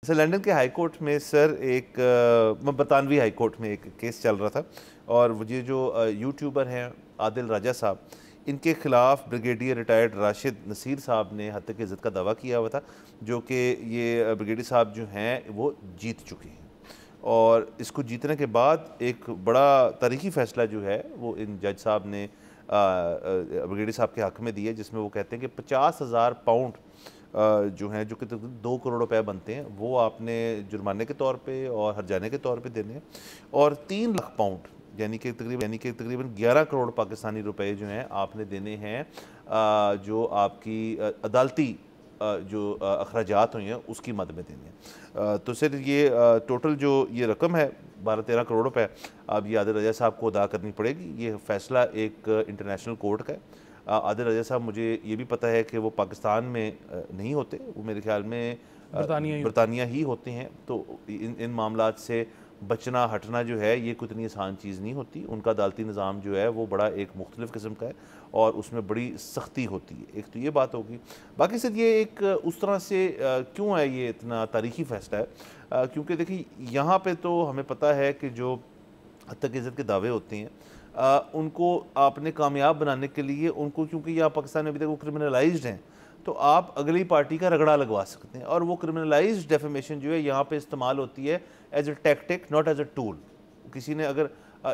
Sir London के high court में sir एक बरतानवी हाई कोर्ट में एक केस चल रहा था और ये जो यूट्यूबर हैं आदिल राजा साहब, इनके ख़िलाफ़ ब्रिगेडियर रिटायर्ड राशिद नसीर साहब ने हत्या की इज़्ज़त का दावा किया हुआ था, जो कि ये ब्रिगेडियर साहब जो हैं वो जीत चुके हैं। और इसको जीतने के बाद एक बड़ा तारीख़ी फ़ैसला जो है वो इन जज साहब ने ब्रिगेडियर साहब के हक़ में दिया, जिसमें वो कहते हैं कि 50,000 पाउंड जो हैं, जो कि 2 करोड़ रुपए बनते हैं, वो आपने जुर्माने के तौर पे और हर्जाने के तौर पे देने हैं, और 3 लाख पाउंड यानी कि तकरीबन 11 करोड़ पाकिस्तानी रुपए जो हैं आपने देने हैं, जो आपकी अदालती जो अखराजात हुए हैं उसकी मद में देने हैं। तो सर ये टोटल जो ये रकम है 12-13 करोड़ रुपए, अब ये आदिल रजा साहब को अदा करनी पड़ेगी। ये फ़ैसला एक इंटरनेशनल कोर्ट का है। आदिल रजा साहब, मुझे ये भी पता है कि वो पाकिस्तान में नहीं होते, वो मेरे ख्याल में बरतानिया ही होते हैं। तो इन मामलात से बचना हटना जो है ये कोई इतनी आसान चीज़ नहीं होती। उनका अदालती निज़ाम जो है वो बड़ा एक मुख्तलिफ़ किस्म का है और उसमें बड़ी सख्ती होती है। एक तो ये बात होगी। बाकी सर ये एक उस तरह से क्यों है ये इतना तारीख़ी फ़ैसला है, क्योंकि देखिए यहाँ पे तो हमें पता है कि जो हत्या की इज़्ज़त के दावे होते हैं उनको आपने कामयाब बनाने के लिए उनको, क्योंकि यहाँ पाकिस्तान में अभी तक वो क्रिमिनलाइज्ड हैं, तो आप अगली पार्टी का रगड़ा लगवा सकते हैं। और वो क्रिमिनलाइज्ड डेफेमेशन जो है यहाँ पे इस्तेमाल होती है as a tactic, not as a tool. किसी ने अगर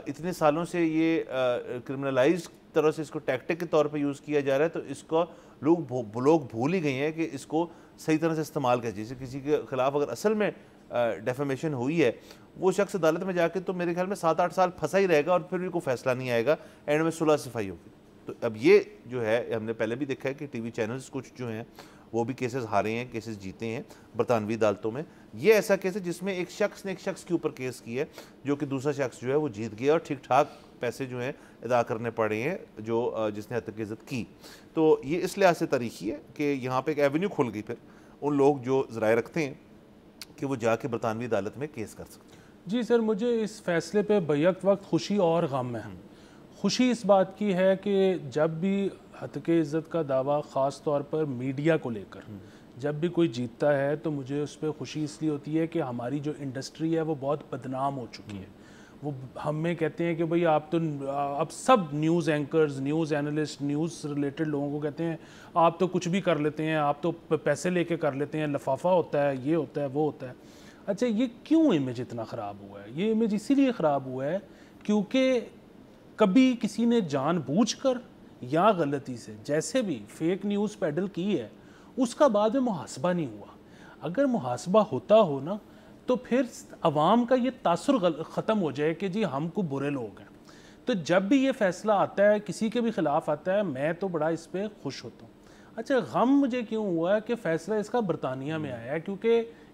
इतने सालों से ये क्रिमिनलाइज्ड तरह से इसको टैक्टिक के तौर पे यूज़ किया जा रहा है, तो इसको लोग भूल ही गए हैं कि इसको सही तरह से इस्तेमाल कर। जैसे किसी के ख़िलाफ़ अगर असल में डेफेमेशन हुई है, वो शख्स अदालत में जाके तो मेरे ख्याल में 7-8 साल फंसा ही रहेगा और फिर भी कोई फ़ैसला नहीं आएगा, एंड में सुलह सफाई होगी। तो अब ये जो है हमने पहले भी देखा है कि टीवी चैनल्स कुछ जो हैं वो भी केसेस हारे हैं, केसेस जीते हैं बरतानवी अदालतों में। ये ऐसा केस है जिसमें एक शख्स ने एक शख्स के ऊपर केस किया है, जो कि दूसरा शख्स जो है वो जीत गया और ठीक ठाक पैसे जो हैं अदा करने पड़े हैं जो जिसने हत्या की इज़्ज़त की। तो ये इस लिहाज से तारीख़ी है कि यहाँ पर एक एवेन्यू खुल गई फिर उन लोग जो ज़राए रखते हैं कि वो जाके बरतानवी अदालत में केस कर सकते हैं। जी सर, मुझे इस फैसले पे बैक वक्त खुशी और गम है। खुशी इस बात की है कि जब भी हत्या की इज़्ज़त का दावा ख़ास तौर पर मीडिया को लेकर जब भी कोई जीतता है, तो मुझे उस पर खुशी इसलिए होती है कि हमारी जो इंडस्ट्री है वो बहुत बदनाम हो चुकी है। वो हमें कहते हैं कि भाई आप तो अब सब news anchors, news analyst, news related लोगों को कहते हैं आप तो कुछ भी कर लेते हैं, आप तो पैसे लेके कर लेते हैं, लफाफा होता है, ये होता है, वो होता है। अच्छा, ये क्यों इमेज इतना ख़राब हुआ है? ये इमेज इसीलिए ख़राब हुआ है क्योंकि कभी किसी ने जानबूझकर या गलती से जैसे भी फेक न्यूज़ पेडल की है, उसका बाद में मुहासबा नहीं हुआ। अगर मुहासबा होता हो ना, तो फिर अवाम का ये तासुर ख़त्म हो जाए कि जी हम को बुरे लोग हैं। तो जब भी ये फ़ैसला आता है, किसी के भी ख़िलाफ़ आता है, मैं तो बड़ा इस पर खुश होता हूँ। अच्छा, गम मुझे क्यों हुआ कि फ़ैसला इसका बरतानिया में आया है, क्योंकि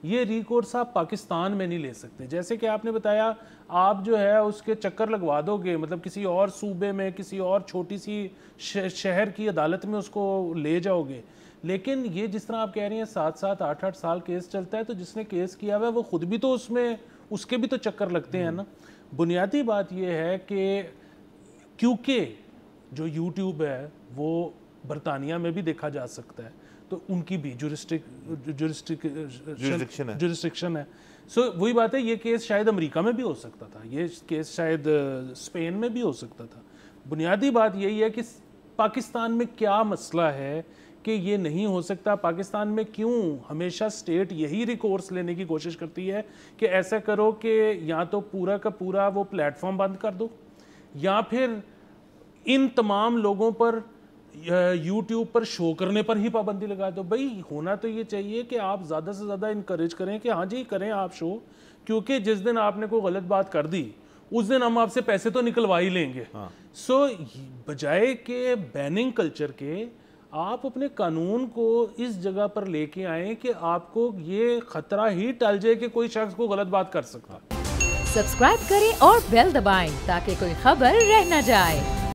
ये रिकोर्स आप पाकिस्तान में नहीं ले सकते। जैसे कि आपने बताया, आप जो है उसके चक्कर लगवा दोगे, मतलब किसी और सूबे में, किसी और छोटी सी शहर की अदालत में उसको ले जाओगे। लेकिन ये जिस तरह आप कह रही हैं 7-7, 8-8 साल केस चलता है, तो जिसने केस किया हुआ है वो खुद भी तो उसमें, उसके भी तो चक्कर लगते हैं ना। बुनियादी बात ये है कि क्योंकि जो यूट्यूब है वो बरतानिया में भी देखा जा सकता है, तो उनकी भी जुरिस्डिक्शन है। सो वही बात है, ये केस शायद अमेरिका में भी हो सकता था, ये केस शायद स्पेन में भी हो सकता था। बुनियादी बात यही है कि पाकिस्तान में क्या मसला है कि ये नहीं हो सकता। पाकिस्तान में क्यों हमेशा स्टेट यही रिकोर्स लेने की कोशिश करती है कि ऐसा करो कि या तो पूरा का पूरा वो प्लेटफॉर्म बंद कर दो, या फिर इन तमाम लोगों पर यूट्यूब पर शो करने पर ही पाबंदी लगा दो। भाई होना तो ये चाहिए कि आप ज़्यादा से ज़्यादा इनकरेज करें कि हाँ जी करें आप शो, क्योंकि जिस दिन आपने कोई गलत बात कर दी उस दिन हम आपसे पैसे तो निकलवा ही लेंगे। सो बजाय के बैनिंग कल्चर के आप अपने कानून को इस जगह पर लेके आए कि आपको ये खतरा ही टल जाए कि कोई शख्स को गलत बात कर सकता। सब्सक्राइब करें और बेल दबाएं ताकि कोई खबर रह न जाए।